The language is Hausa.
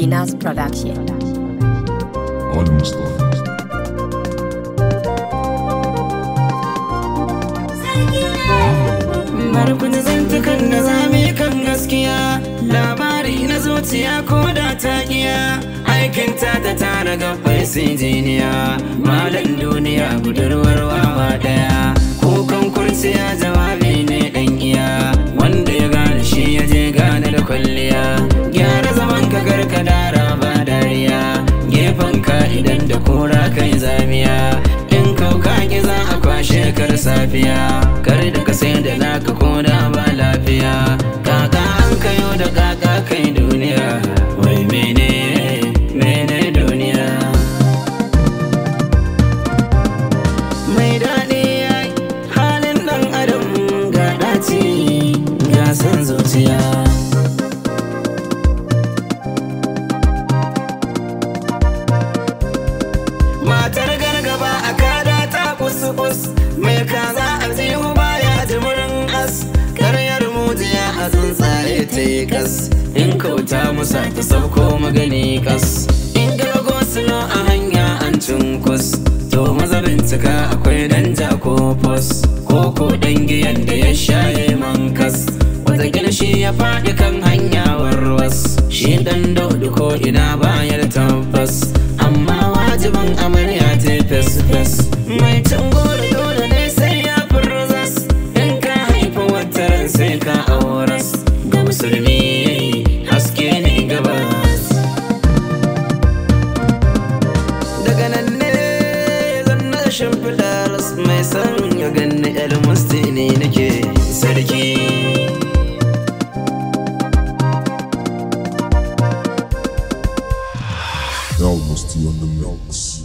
Dinas Production. Elmusty. Barkun zantukan da zame kan gaskiya, labari na zuciya ko da ta iya, aikinta ta tara gabbai sai jiniya, malan duniya budurwar wawa daya. Kukan kurciya jawabi ne dan iya, wanda ya gane shi ya je gane da kwalliya. Gyara zaman ka garka dara ba dariya, gefen ka idan da kura kai zamiya, in kauka ki za a kwashe kar safiya, kar da ka sai da naka koda ba lafiya. Kaka an kayo da kaka kai duniya, wai mene duniya. Mai daɗi yayi halin ɗan adam, ga ɗaci ga san zuciya. Matar gargaba a kada ta kus-kus, mai kaza a zihu baya jimurin as, karyar mujiya a tsuntsaye ta yi kas, in kauta musa ta sauko magani kas, in gargo suno a hanya an cunkus, to maza bincika akwai danja ko fos, ko dan giyan da ya shaye mankas, wata shi ya faɗi kan hanya warwas, shi dan daudu ko ina bayar tabbas, amma wajibin amarya ta fes-fes. Mai cin goro dole ne sai ya furzas, in ka haifa wataran sai ka auras, ga musulmi haske ne gabas. Daga nan ne zan na shimfiɗar mai san ya ganni Elmusty ne nake sarki. Elmusty on the mix.